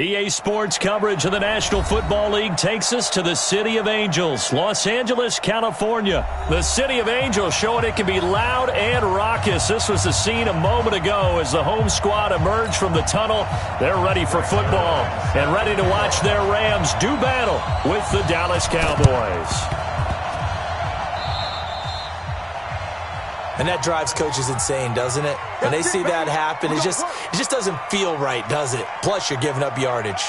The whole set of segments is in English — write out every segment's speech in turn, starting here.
EA Sports coverage of the National Football League takes us to the City of Angels, Los Angeles, California. The City of Angels showing it can be loud and raucous. This was the scene a moment ago as the home squad emerged from the tunnel. They're ready for football and ready to watch their Rams do battle with the Dallas Cowboys. And that drives coaches insane, doesn't it? When they see that happen, it just doesn't feel right, does it? Plus, you're giving up yardage.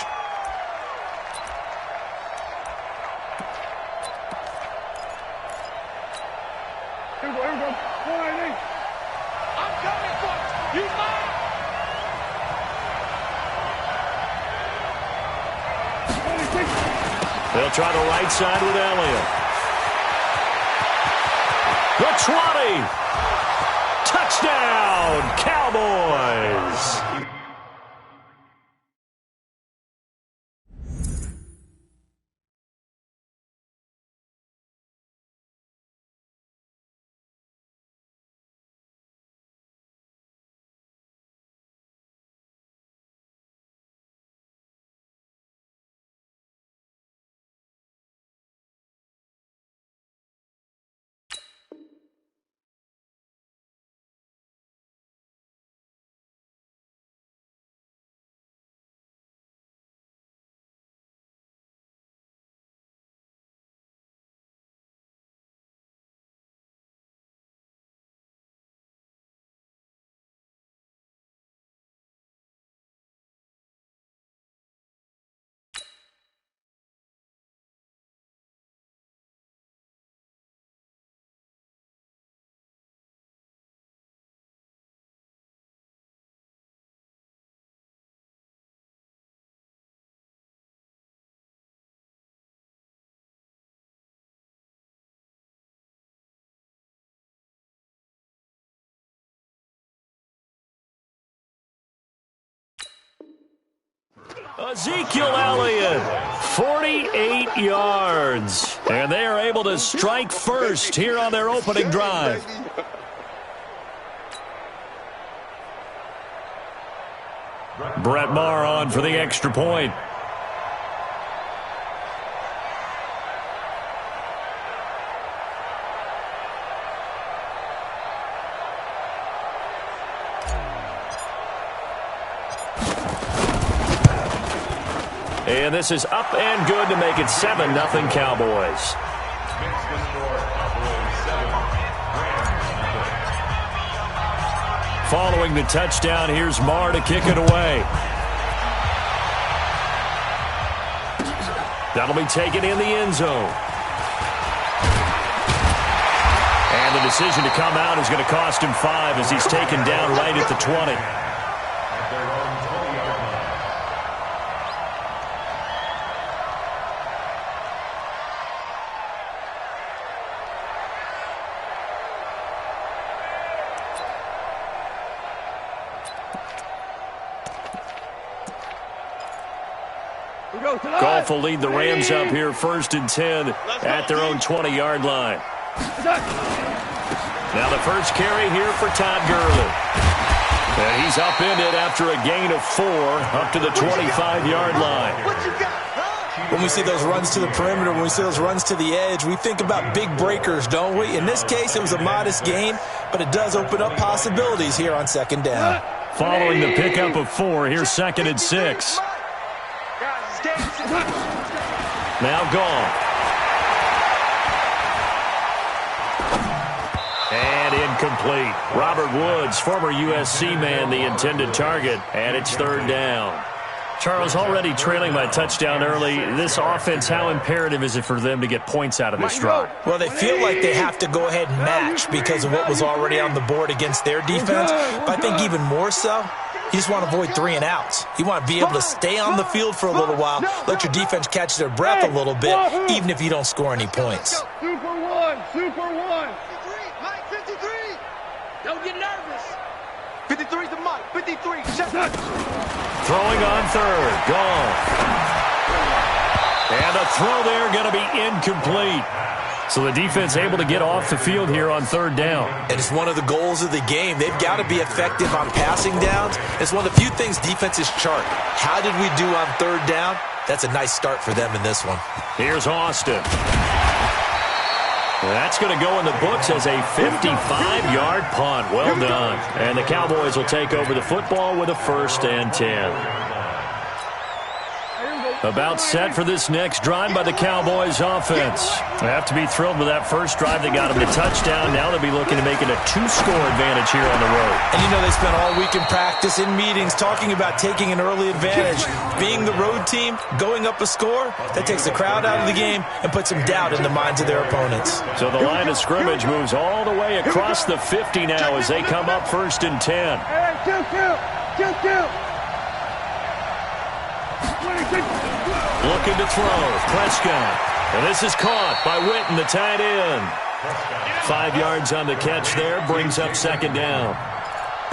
Here we go. I'm coming for you. They'll try the right side with Elliott. The 20. Touchdown, Cowboys! Ezekiel Elliott, 48 yards. And they are able to strike first here on their opening drive. Brett Maher on for the extra point. And this is up and good to make it 7-0 Cowboys. Following the touchdown, here's Maher to kick it away. That'll be taken in the end zone. And the decision to come out is going to cost him 5 as he's taken down right at the 20. Goff will lead the Rams up here 1st and 10 at their own 20-yard line. Now the first carry here for Todd Gurley. And he's upended after a gain of 4 up to the 25-yard line. When we see those runs to the perimeter, when we see those runs to the edge, we think about big breakers, don't we? In this case, it was a modest gain, but it does open up possibilities here on 2nd down. Following the pickup of 4, here's 2nd and 6. Now gone. And incomplete. Robert Woods, former USC man, the intended target, and it's 3rd down. Charles, already trailing by touchdown early. This offense, how imperative is it for them to get points out of this drive? Well, they feel like they have to go ahead and match because of what was already on the board against their defense. But I think even more so, you just want to avoid 3 and outs. You want to be able to stay on the field for a little while, let your defense catch their breath a little bit, even if you don't score any points. Super one. 53, Mike, 53. Don't get nervous. 53's the Mike. 53. Throwing on 3rd. Gone. And a throw there going to be incomplete. So the defense able to get off the field here on third down. And it's one of the goals of the game. They've got to be effective on passing downs. It's one of the few things defenses chart. How did we do on third down? That's a nice start for them in this one. Here's Austin. That's going to go in the books as a 55-yard punt. Well done. And the Cowboys will take over the football with a 1st and 10. About set for this next drive by the Cowboys offense. They have to be thrilled with that first drive that got them the touchdown. Now they'll be looking to make it a 2-score advantage here on the road. And you know they spent all week in practice, in meetings, talking about taking an early advantage. Being the road team, going up a score, that takes the crowd out of the game and puts some doubt in the minds of their opponents. So the line of scrimmage moves all the way across the 50 now as they come up 1st and 10. Looking to throw, Prescott. And this is caught by Witten, the tight end. 5 yards on the catch there, brings up 2nd down.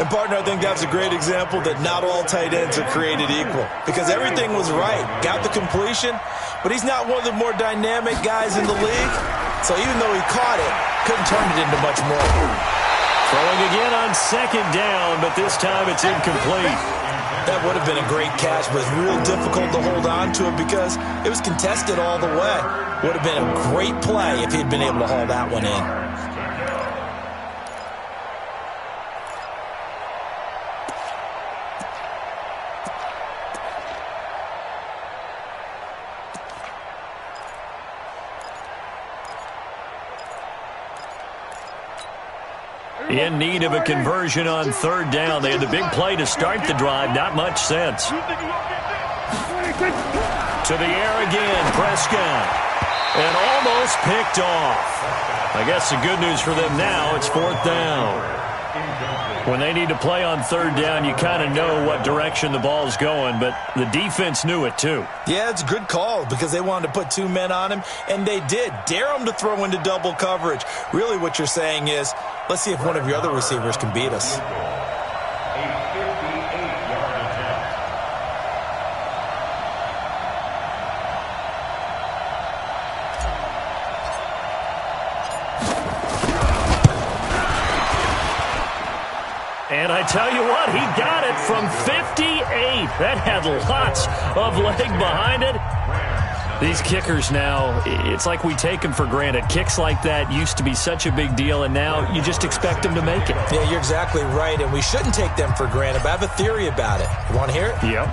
And, partner, I think that's a great example that not all tight ends are created equal. Because everything was right. Got the completion, but he's not one of the more dynamic guys in the league. So even though he caught it, couldn't turn it into much more. Throwing again on 2nd down, but this time it's incomplete. That would have been a great catch, but it's real difficult to hold on to it because it was contested all the way. Would have been a great play if he'd been able to haul that one in. In need of a conversion on 3rd down. They had the big play to start the drive. Not much sense. To the air again, Prescott. And almost picked off. I guess the good news for them now, it's 4th down. When they need to play on 3rd down, you kind of know what direction the ball's going, but the defense knew it too. Yeah, it's a good call because they wanted to put 2 men on him, and they did. Dare him to throw into double coverage. Really what you're saying is, let's see if one of your other receivers can beat us. And I tell you what, he got it from 58. That had lots of leg behind it. These kickers now, it's like we take them for granted. Kicks like that used to be such a big deal, and now you just expect them to make it. Yeah, you're exactly right, and we shouldn't take them for granted, but I have a theory about it. You want to hear it? Yep.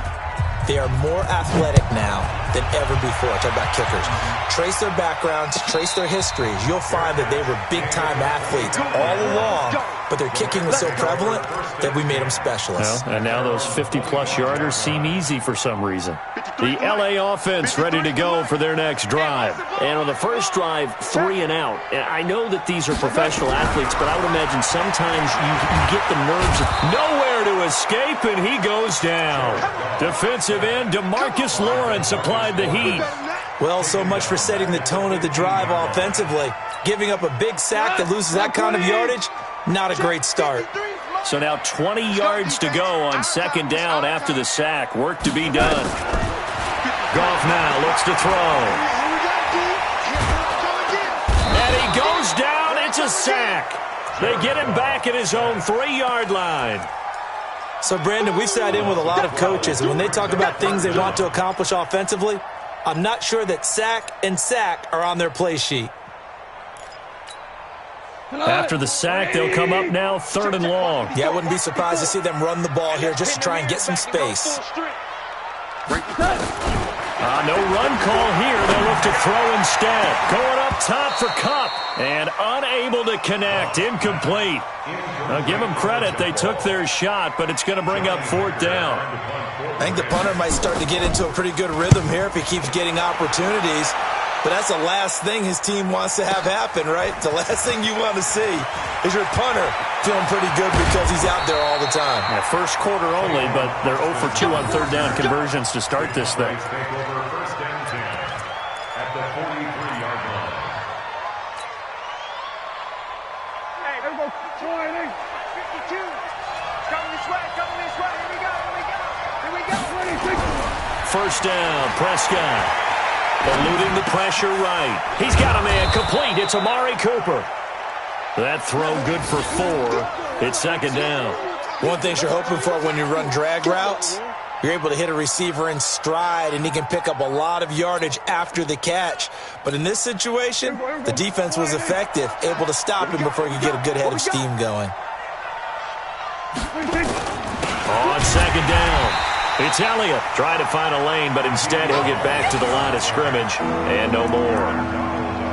They are more athletic now than ever before. Talk about kickers. Trace their backgrounds, trace their histories. You'll find that they were big-time athletes all along, but their kicking was so prevalent that we made them specialists. Well, and now those 50-plus yarders seem easy for some reason. The L.A. offense ready to go for their next drive. And on the first drive, 3 and out. I know that these are professional athletes, but I would imagine sometimes you get the nerves. Nowhere to escape, and he goes down. Defensive end DeMarcus Lawrence applied the heat. Well, so much for setting the tone of the drive offensively. Giving up a big sack that loses that kind of yardage, not a great start. So now 20 yards to go on 2nd down after the sack. Work to be done. Goff now looks to throw. And he goes down. It's a sack. They get him back at his own 3-yard line. So, Brandon, we've sat in with a lot of coaches, and when they talk about things they want to accomplish offensively, I'm not sure that sack and sack are on their play sheet. After the sack, they'll come up now 3rd and long. Yeah, I wouldn't be surprised to see them run the ball here just to try and get some space. No run call here. They'll look to throw instead. Going up top for Kupp. And unable to connect. Incomplete. Now, give them credit. They took their shot, but it's going to bring up 4th down. I think the punter might start to get into a pretty good rhythm here if he keeps getting opportunities. But that's the last thing his team wants to have happen, right? The last thing you want to see is your punter feeling pretty good because he's out there all the time. Yeah, first quarter only, but they're 0 for 2 on 3rd down conversions to start this thing. Hey, there we go. 20, 52. Coming this way, coming this way. Here we go. 26. 1st down, Prescott. Eluding the pressure right. He's got a man complete. It's Amari Cooper. That throw good for 4. It's second down. One thing you're hoping for when you run drag routes, you're able to hit a receiver in stride, and he can pick up a lot of yardage after the catch. But in this situation, the defense was effective, able to stop him before he could get a good head of steam going. On second down, it's Elliott trying to find a lane, but instead he'll get back to the line of scrimmage and no more.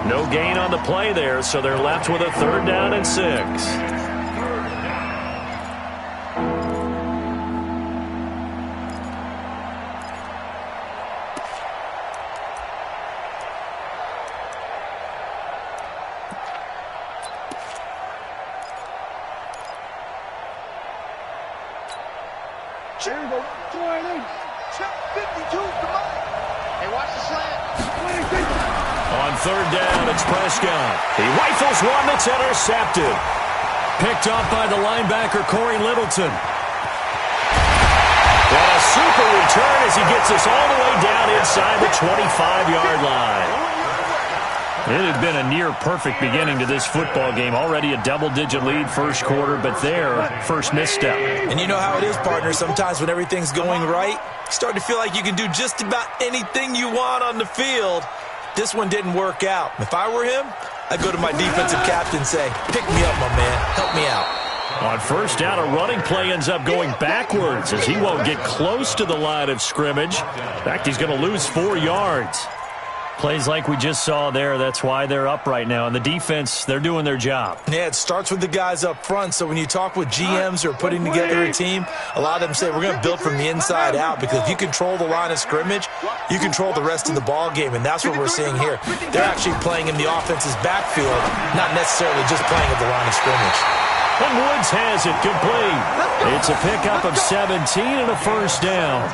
No gain on the play there, so they're left with a 3rd down and 6. Jaren, go. 52 to Mike. Hey, watch the slant. On 3rd down, it's Prescott. He rifles one that's intercepted. Picked off by the linebacker, Corey Littleton. And a super return as he gets us all the way down inside the 25-yard line. It had been a near-perfect beginning to this football game. Already a double-digit lead first quarter, but their first misstep. And you know how it is, partner. Sometimes when everything's going right, you start to feel like you can do just about anything you want on the field. This one didn't work out. If I were him, I'd go to my defensive captain and say, pick me up, my man. Help me out. On 1st down, a running play ends up going backwards as he won't get close to the line of scrimmage. In fact, he's going to lose 4 yards. Plays like we just saw there, that's why they're up right now. And the defense, they're doing their job. Yeah, it starts with the guys up front. So when you talk with GMs who are putting together a team, a lot of them say we're going to build from the inside out, because if you control the line of scrimmage, you control the rest of the ball game, and that's what we're seeing here. They're actually playing in the offense's backfield, not necessarily just playing at the line of scrimmage. And Woods has it complete. It's a pickup of 17 and a 1st down.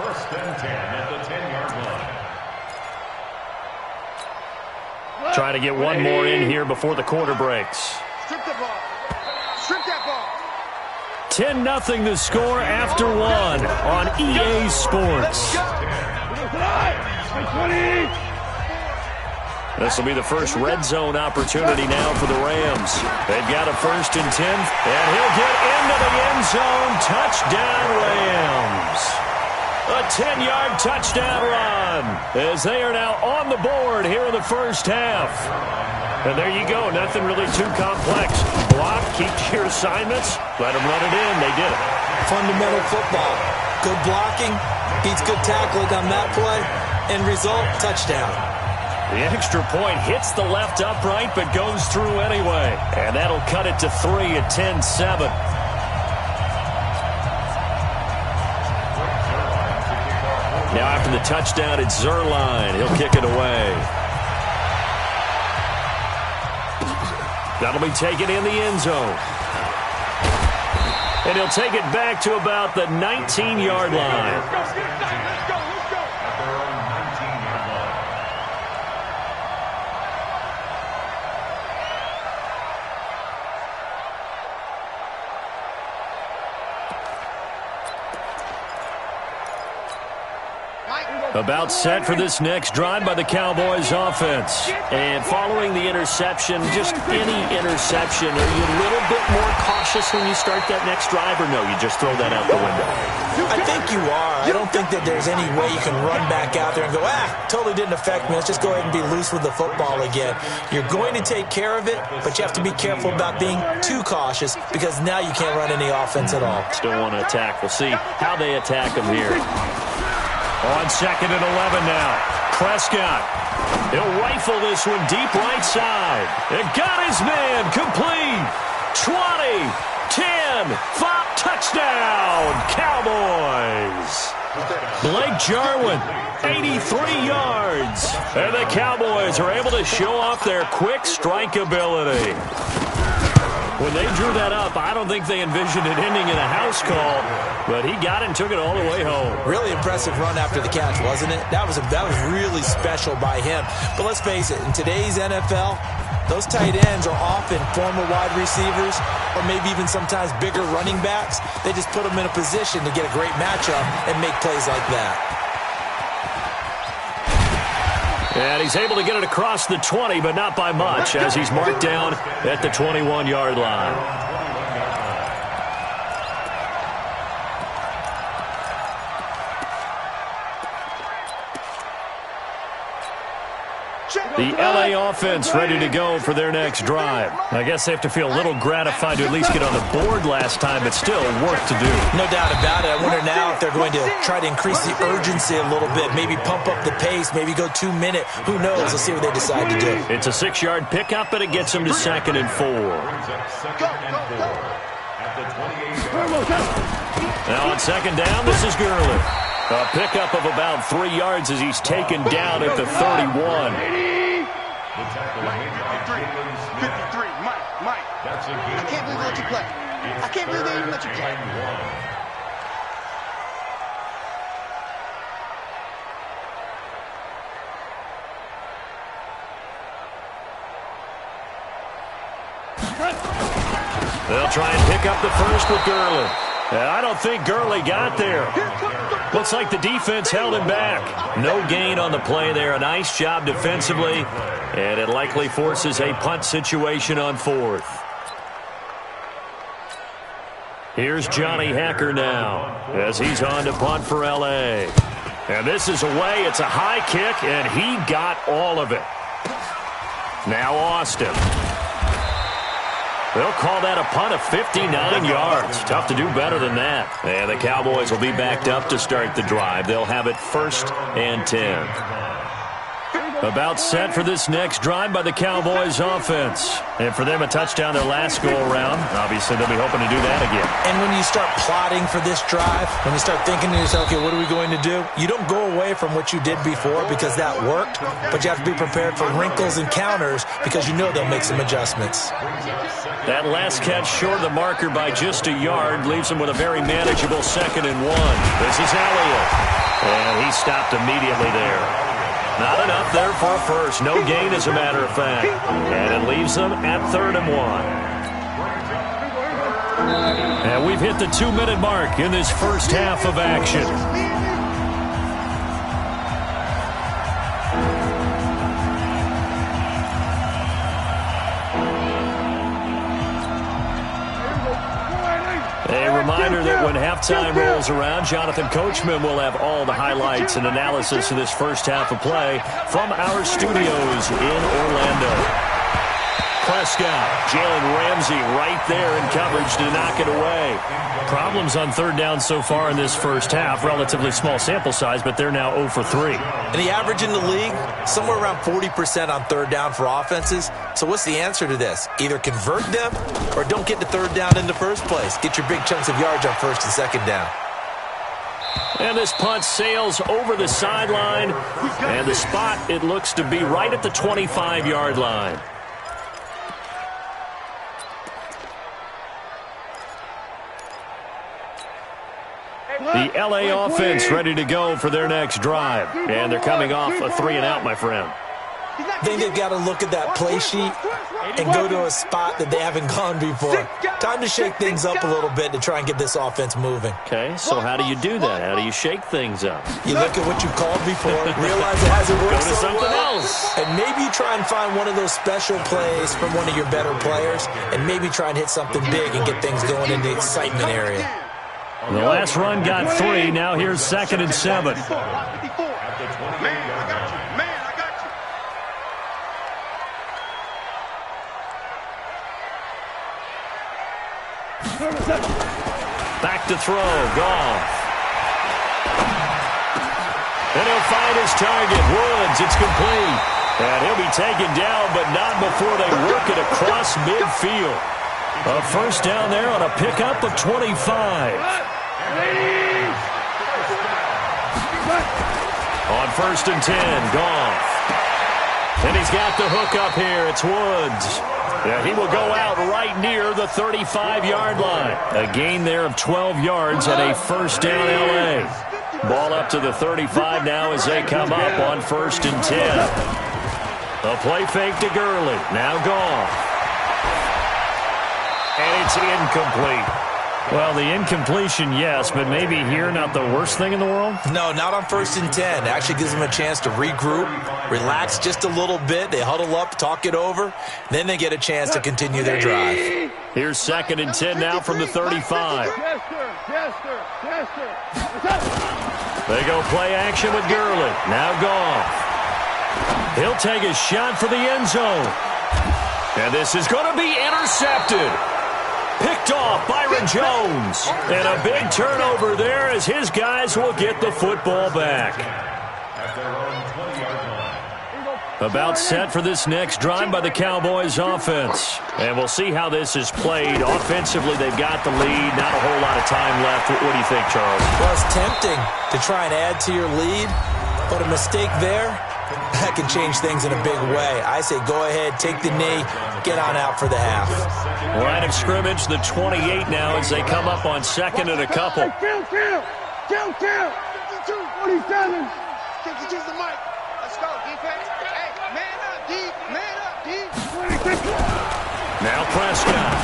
First and 10 at the 10-yard line. Try to get one more in here before the quarter breaks. Strip the ball. Strip that ball. 10-0 the score after 1 on EA Sports. This will be the first red zone opportunity now for the Rams. They've got a 1st and 10, and he'll get into the end zone. Touchdown, Rams. A 10-yard touchdown run as they are now on the board here in the first half. And there you go. Nothing really too complex. Block, keep to your assignments, let them run it in. They did it. Fundamental football. Good blocking, beats good tackling on that play. End result, touchdown. The extra point hits the left upright but goes through anyway. And that'll cut it to 3 at 10-7. Now after the touchdown, it's Zerline. He'll kick it away. That'll be taken in the end zone. And he'll take it back to about the 19-yard line. About set for this next drive by the Cowboys offense. And following the interception, just any interception, are you a little bit more cautious when you start that next drive, or no, you just throw that out the window? I think you are. I don't think that there's any way you can run back out there and go, totally didn't affect me. Let's just go ahead and be loose with the football again. You're going to take care of it, but you have to be careful about being too cautious, because now you can't run any offense at all. Still want to attack. We'll see how they attack them here. On 2nd and 11 now. Prescott. He'll rifle this one deep right side. And got his man complete. 20, 10, 5, touchdown, Cowboys. Blake Jarwin, 83 yards. And the Cowboys are able to show off their quick strike ability. When they drew that up, I don't think they envisioned it ending in a house call, but he got it and took it all the way home. Really impressive run after the catch, wasn't it? That was really special by him. But let's face it, in today's NFL, those tight ends are often former wide receivers or maybe even sometimes bigger running backs. They just put them in a position to get a great matchup and make plays like that. And he's able to get it across the 20, but not by much, as he's marked down at the 21-yard line. The LA offense ready to go for their next drive. I guess they have to feel a little gratified to at least get on the board last time, but still work to do. No doubt about it. I wonder now if they're going to try to increase the urgency a little bit, maybe pump up the pace, maybe go 2 minute. Who knows? Let's see what they decide to do. It's a 6-yard pickup, and it gets them to 2nd and 4. Now on 2nd down, this is Gurley. A pickup of about 3 yards as he's taken down at the 31. 53, Mike. I can't believe they let you play. I can't believe they even let you play. They'll try and pick up the first with Gurley. I don't think Gurley got there. Looks like the defense held him back. No gain on the play there. A nice job defensively. And it likely forces a punt situation on 4th. Here's Johnny Hacker now as he's on to punt for L.A. And this is away. It's a high kick, and he got all of it. Now Austin. They'll call that a punt of 59 yards. Tough to do better than that. And the Cowboys will be backed up to start the drive. They'll have it 1st and 10. About set for this next drive by the Cowboys offense. And for them, a touchdown their last go-around. Obviously, they'll be hoping to do that again. And when you start plotting for this drive, when you start thinking to yourself, okay, what are we going to do? You don't go away from what you did before because that worked, but you have to be prepared for wrinkles and counters because you know they'll make some adjustments. That last catch short of the marker by just a yard leaves him with a very manageable 2nd and 1. This is Elliott. And he stopped immediately there. Not enough there for a first. No gain, as a matter of fact. And it leaves them at 3rd and 1. And we've hit the 2-minute mark in this first half of action. A reminder that when halftime rolls around, Jonathan Coachman will have all the highlights and analysis of this first half of play from our studios in Orlando. Prescott, Jalen Ramsey right there in coverage to knock it away. Problems on 3rd down so far in this first half. Relatively small sample size, but they're now 0 for 3. And the average in the league, somewhere around 40% on 3rd down for offenses. So what's the answer to this? Either convert them or don't get to 3rd down in the first place. Get your big chunks of yards on 1st and 2nd down. And this punt sails over the sideline. And the spot, it looks to be right at the 25-yard line. The L.A. offense ready to go for their next drive. And they're coming off a 3-and-out, my friend. I think they've got to look at that play sheet and go to a spot that they haven't gone before. Time to shake things up a little bit to try and get this offense moving. Okay, so how do you do that? How do you shake things up? You look at what you called before, realize it hasn't worked Go to so something well, else. and maybe try and find one of those special plays from one of your better players, and maybe try and hit something big and get things going in the excitement area. The last run got 3. Now here's 2nd and 7. Man, I got you. Back to throw. Goff. And he'll find his target. Woods. It's complete. And he'll be taken down, but not before they work it across midfield. A first down there on a pickup of 25. On 1st and 10, Goff. And he's got the hook up here. It's Woods. Yeah, he will go out right near the 35-yard line. A gain there of 12 yards and a first down L.A. Ball up to the 35 now as they come up on 1st and 10. A play fake to Gurley. Now gone. And it's incomplete. Well, the incompletion, yes, but maybe here not the worst thing in the world? No, not on 1st and 10. It actually gives them a chance to regroup, relax just a little bit. They huddle up, talk it over. Then they get a chance to continue their drive. Here's 2nd and 10 now from the 35. Yes, sir. Yes, sir. Yes, sir. They go play action with Gurley. Now gone. He'll take a shot for the end zone. And this is going to be intercepted. Picked off Byron Jones. And a big turnover there as his guys will get the football back. About set for this next drive by the Cowboys offense. And we'll see how this is played. Offensively, they've got the lead. Not a whole lot of time left. What do you think, Charles? Well, it's tempting to try and add to your lead, but a mistake there, that can change things in a big way. I say go ahead, take the knee, get on out for the half. Line of scrimmage, the 28 now as they come up on 2nd and a couple. Kill. 52, 47. 52's the mic. Let's go, defense. Hey, man up, D. Man up, D. Now Prescott.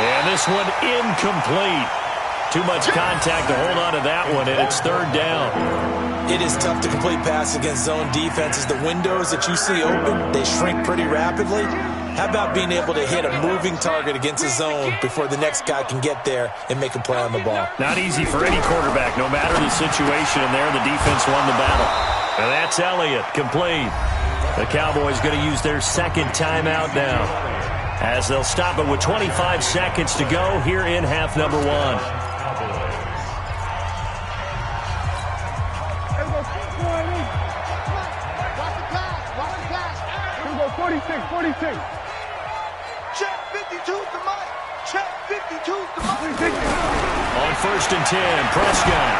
And this one incomplete. Too much contact to hold on to that one, and it's 3rd down. It is tough to complete passes against zone defenses. The windows that you see open, they shrink pretty rapidly. How about being able to hit a moving target against a zone before the next guy can get there and make a play on the ball? Not easy for any quarterback, no matter the situation, and there the defense won the battle. And that's Elliott, complete. The Cowboys going to use their 2nd timeout now, as they'll stop it with 25 seconds to go here in half number 1. 46. Check 52's the mic. Check 52's the mic. On 1st and 10, Prescott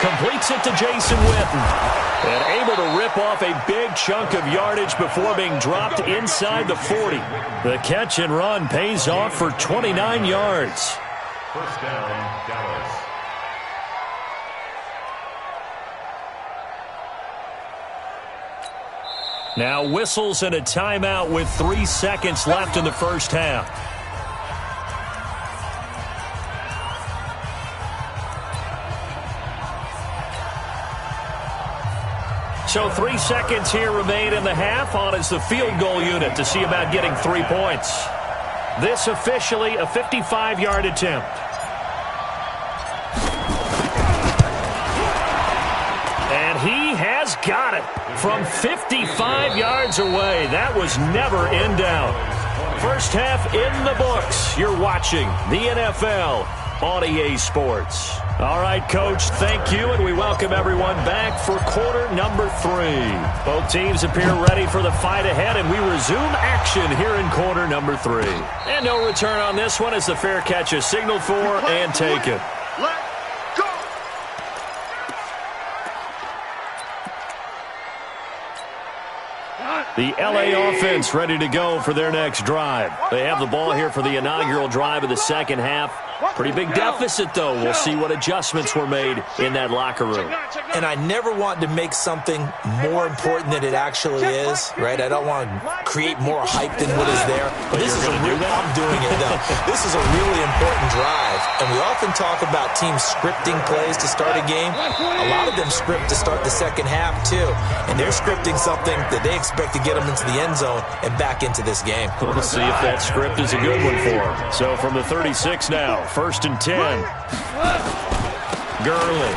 completes it to Jason Witten. And able to rip off a big chunk of yardage before being dropped inside the 40. The catch and run pays off for 29 yards. First down, Dallas. Now whistles and a timeout with 3 seconds left in the first half. So 3 seconds here remain in the half. On is the field goal unit to see about getting 3 points. This officially a 55-yard attempt. And he has got it from 55 yards away. That was never in doubt. First half in the books. You're watching the NFL on EA Sports. All right, Coach, thank you, and we welcome everyone back for quarter number 3. Both teams appear ready for the fight ahead, and we resume action here in quarter number 3. And no return on this one as the fair catch is signaled for and taken. The L.A. offense ready to go for their next drive. They have the ball here for the inaugural drive of the second half. Pretty big deficit, though. We'll see what adjustments were made in that locker room. And I never want to make something more important than it actually is, right? I don't want to create more hype than what is there. But this is I'm doing it, though. This is a really important drive. And we often talk about teams scripting plays to start a game. A lot of them script to start the second half, too. And they're scripting something that they expect to get them into the end zone and back into this game. We'll see if that script is a good one for them. So from the 36 now, 1st and 10. Gurley.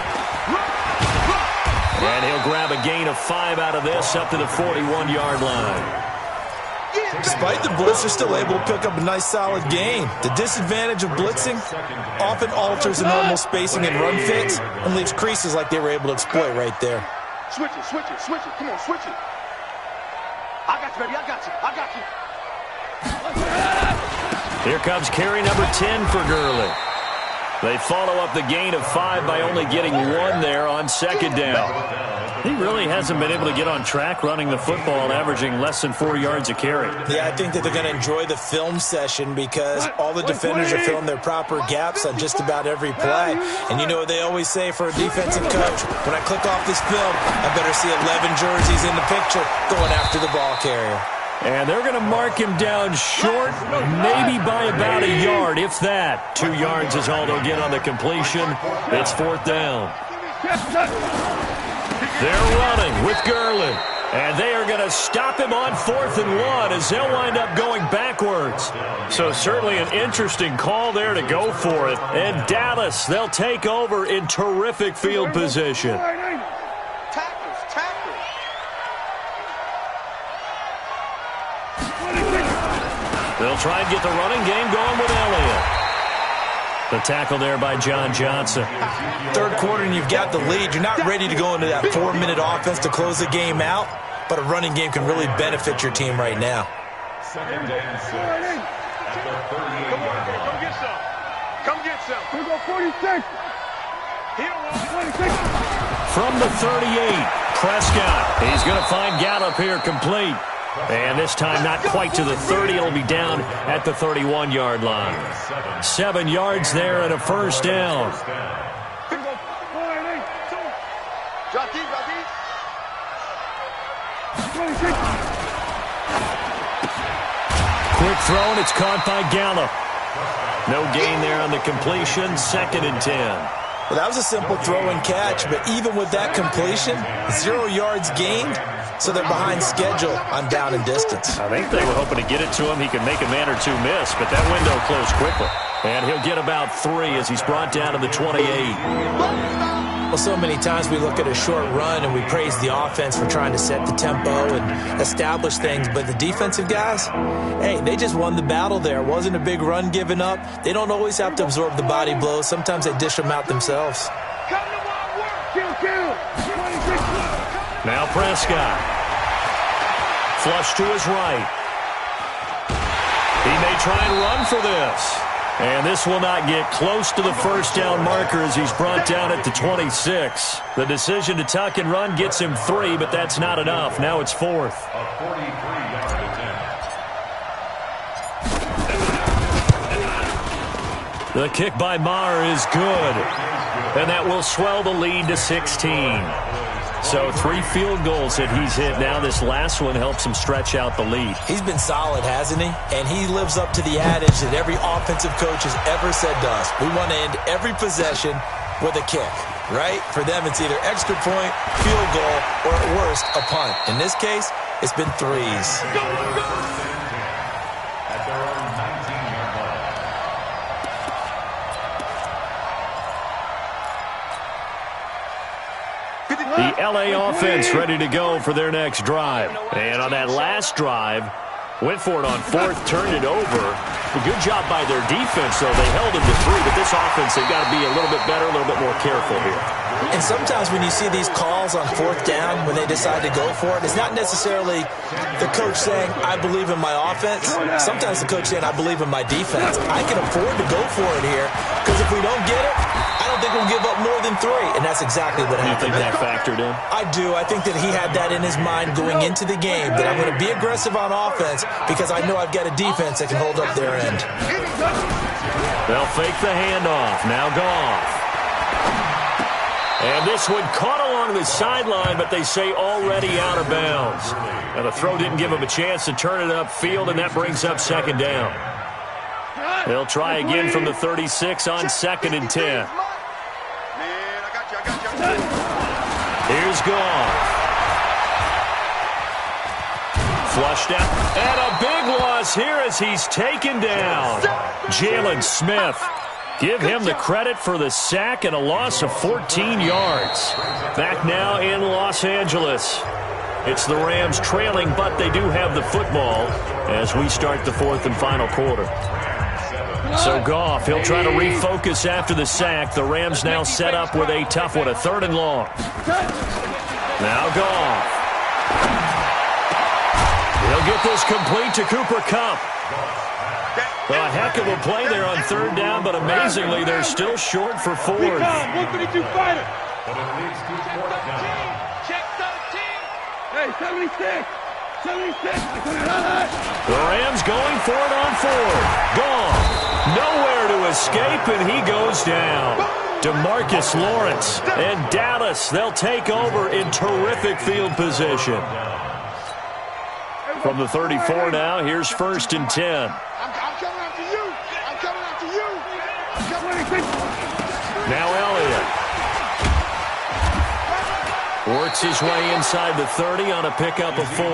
And he'll grab a gain of 5 out of this up to the 41-yard line. Despite the blitz, they're still able to pick up a nice solid gain. The disadvantage of blitzing often alters the normal spacing and run fits and leaves creases like they were able to exploit right there. Switch it. Come on, switch it. I got you, baby. I got you. Here comes carry number 10 for Gurley. They follow up the gain of 5 by only getting 1 there on second down. He really hasn't been able to get on track running the football, averaging less than 4 yards a carry. Yeah, I think that they're going to enjoy the film session because all the defenders are filling their proper gaps on just about every play. And you know what they always say for a defensive coach? When I click off this film, I better see 11 jerseys in the picture going after the ball carrier. And they're going to mark him down short, maybe by about a yard, if that. 2 yards is all they'll get on the completion. It's 4th down. They're running with Garland. And they are going to stop him on 4th and 1 as they'll wind up going backwards. So certainly an interesting call there to go for it. And Dallas, they'll take over in terrific field position. They'll try and get the running game going with Elliott. The tackle there by John Johnson. Third quarter and you've got the lead. You're not ready to go into that 4-minute offense to close the game out, but a running game can really benefit your team right now. Second and 6 at the 38-yard line. Come get some. Come get some. We go 46. From the 38, Prescott. He's going to find Gallup here complete. And this time not quite to the 30. It'll be down at the 31-yard line. 7 yards there and a first down. Quick throw, and it's caught by Gallup. No gain there on the completion. 2nd and 10. Well, that was a simple throw and catch, but even with that completion, 0 yards gained, so they're behind schedule on down and distance. I think they were hoping to get it to him. He could make a man or two miss, but that window closed quickly. And he'll get about 3 as he's brought down to the 28. Well, so many times we look at a short run and we praise the offense for trying to set the tempo and establish things, but the defensive guys, hey, they just won the battle there. It wasn't a big run given up. They don't always have to absorb the body blows. Sometimes they dish them out themselves. Now Prescott. Flush to his right. He may try and run for this. And this will not get close to the first down marker as he's brought down at the 26. The decision to tuck and run gets him 3, but that's not enough. Now it's 4th. A 43-yard attempt. The kick by Maher is good. And that will swell the lead to 16. So 3 field goals that he's hit now. This last one helps him stretch out the lead. He's been solid, hasn't he? And he lives up to the adage that every offensive coach has ever said to us. We want to end every possession with a kick, right? For them, it's either extra point, field goal, or at worst, a punt. In this case, it's been 3s. At their own 19-yard line. The LA offense ready to go for their next drive. And on that last drive, went for it on 4th, turned it over. A good job by their defense, though. They held them to 3, but this offense, they've got to be a little bit better, a little bit more careful here. And sometimes when you see these calls on 4th down, when they decide to go for it, it's not necessarily the coach saying, I believe in my offense. Sometimes the coach saying, I believe in my defense. I can afford to go for it here, because if we don't get it, I don't think we'll give up more than 3. And that's exactly what happened. You think that factored in? I do. I think that he had that in his mind going into the game, that I'm going to be aggressive on offense because I know I've got a defense that can hold up their end. They'll fake the handoff. Now Goff. And this one caught along the sideline, but they say already out of bounds. And the throw didn't give him a chance to turn it upfield, and that brings up 2nd down. They'll try again from the 36 on 2nd and 10. Here's Goff. Flushed out. And a big loss here as he's taken down. Jalen Smith. Give him the credit for the sack and a loss of 14 yards. Back now in Los Angeles. It's the Rams trailing, but they do have the football as we start the 4th and final quarter. So Goff, he'll try to refocus after the sack. The Rams now set up with a tough one, a 3rd and long. Now Goff. He'll get this complete to Cooper Kupp. A heck of a play there on third down, but amazingly, they're still short for fourth. 152 fighter. But it leads to fourth down. Check 13. Hey, 76. 76. The Rams going for it on fourth. Gone. Nowhere to escape, and he goes down. DeMarcus Lawrence and Dallas, they'll take over in terrific field position. From the 34 now, here's 1st and 10. I'm coming after you. I'm coming after you. I'm coming. Now Elliott works his way inside the 30 on a pickup of 4.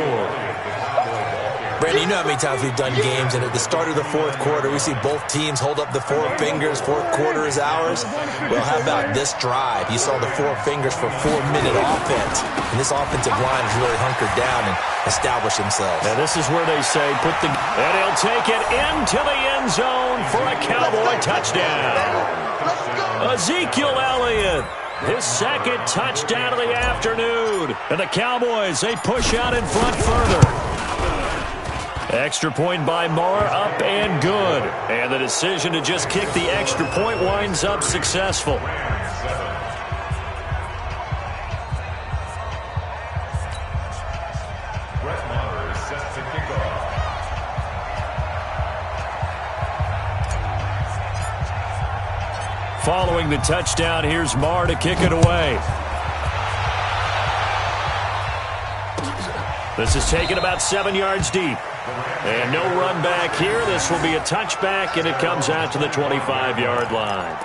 Brandon, you know how many times we've done games, and at the start of the fourth quarter, we see both teams hold up the 4 fingers, fourth quarter is ours. Well, how about this drive? You saw the 4 fingers for 4-minute offense, and this offensive line has really hunkered down and established themselves. Now, this is where they say, and he'll take it into the end zone for a Cowboy touchdown. Ezekiel Elliott, his second touchdown of the afternoon. And the Cowboys, they push out in front further. Extra point by Marr, up and good. And the decision to just kick the extra point winds up successful. Brett Maher is set to kick off. Following the touchdown, here's Marr to kick it away. This is taken about 7 yards deep. And no run back here. This will be a touchback, and it comes out to the 25-yard line.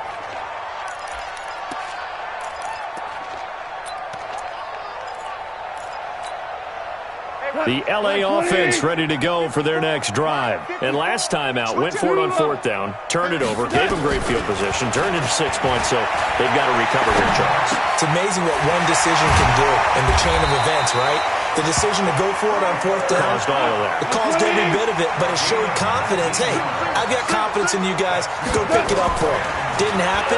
The L.A. offense ready to go for their next drive. And last time out, went for it on 4th down, turned it over, gave them great field position, turned into 6 points, so they've got to recover here, Charles. It's amazing what one decision can do in the chain of events, right? The decision to go for it on 4th down, it caused every bit of it, but it showed confidence. Hey, I've got confidence in you guys. Go pick it up for them. Didn't happen.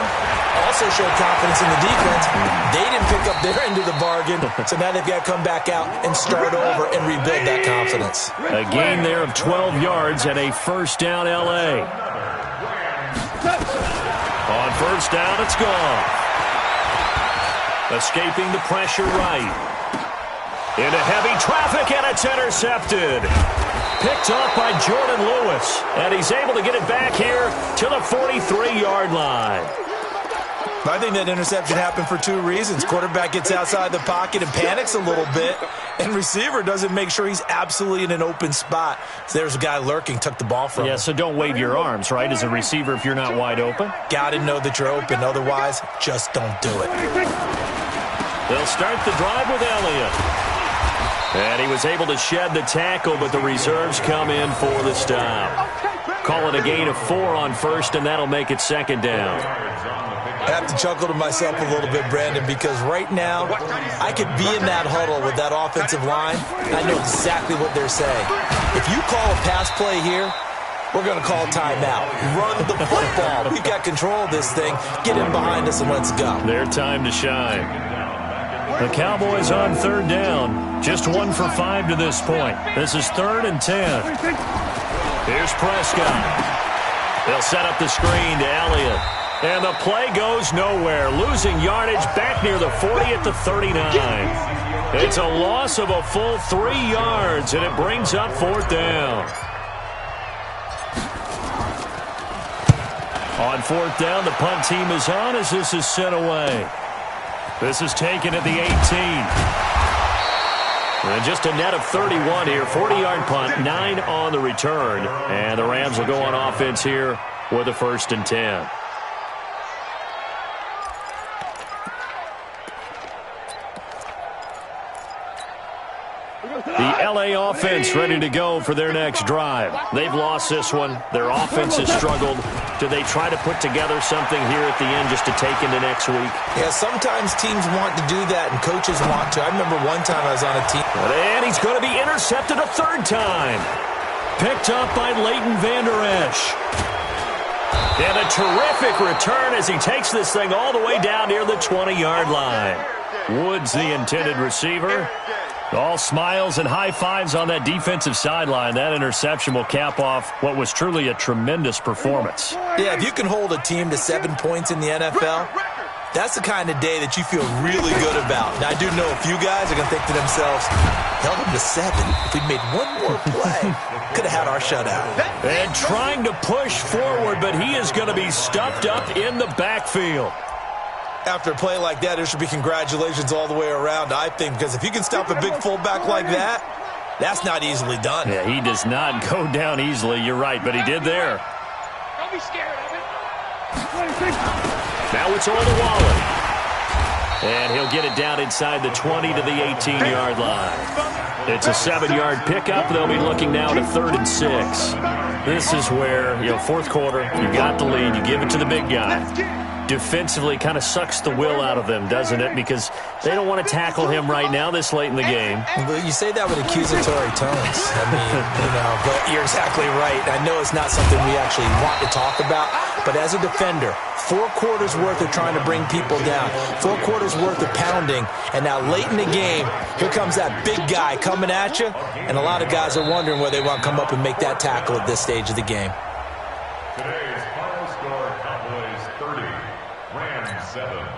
Also showed confidence in the defense. They didn't pick up their end of the bargain, so now they've got to come back out and start over and rebuild that confidence. A gain there of 12 yards and a 1st down L.A. On 1st down, it's gone. Escaping the pressure right. Into heavy traffic, and it's intercepted. Picked off by Jordan Lewis, and he's able to get it back here to the 43-yard line. I think that interception happened for 2 reasons. Quarterback gets outside the pocket and panics a little bit, and receiver doesn't make sure he's absolutely in an open spot. So there's a guy lurking, took the ball from him. Yeah, so don't wave your arms, right, as a receiver if you're not wide open? Got to know that you're open. Otherwise, just don't do it. They'll start the drive with Elliott. And he was able to shed the tackle, but the reserves come in for the stop. Call it a gain of 4 on 1st, and that'll make it 2nd down. I have to chuckle to myself a little bit, Brandon, because right now I could be in that huddle with that offensive line. I know exactly what they're saying. If you call a pass play here, we're going to call timeout. Run the football. We've got control of this thing. Get in behind us and let's go. Their time to shine. The Cowboys on 3rd down. Just 1 for 5 to this point. This is 3rd and 10. Here's Prescott. They'll set up the screen to Elliott. And the play goes nowhere. Losing yardage back near the 40 at the 39. It's a loss of a full 3 yards, and it brings up 4th down. On 4th down, the punt team is on as this is sent away. This is taken at the 18. And just a net of 31 here. 40-yard punt, 9 on the return. And the Rams will go on offense here with a 1st and 10. The L.A. offense ready to go for their next drive. They've lost this one. Their offense has struggled. Do they try to put together something here at the end just to take into next week? Yeah, sometimes teams want to do that and coaches want to. I remember one time I was on a team. And he's going to be intercepted a 3rd time. Picked up by Leighton Vander Esch. And a terrific return as he takes this thing all the way down near the 20-yard line. Woods, the intended receiver. All smiles and high fives on that defensive sideline. That interception will cap off what was truly a tremendous performance. Yeah, if you can hold a team to 7 points in the NFL, that's the kind of day that you feel really good about. Now, I do know a few guys are going to think to themselves, held them to 7. If we'd made one more play, could have had our shutout. And trying to push forward, but he is going to be stuffed up in the backfield. After a play like that, there should be congratulations all the way around, I think, because if you can stop a big fullback like that, that's not easily done. Yeah, he does not go down easily. You're right, but he did there. Don't be scared of it. Now it's all to Waller. And he'll get it down inside the 20 to the 18-yard line. It's a 7-yard pickup. They'll be looking now to 3rd and 6. This is where, fourth quarter, you got the lead. You give it to the big guy. Defensively kind of sucks the will out of them, doesn't it? Because they don't want to tackle him right now this late in the game. Well, you say that with accusatory tones. I mean, but you're exactly right. I know it's not something we actually want to talk about, but as a defender, 4 quarters worth of trying to bring people down, 4 quarters worth of pounding, and now late in the game, here comes that big guy coming at you, and a lot of guys are wondering where they want to come up and make that tackle at this stage of the game. Today's final score, Cowboys 30, Rams 7.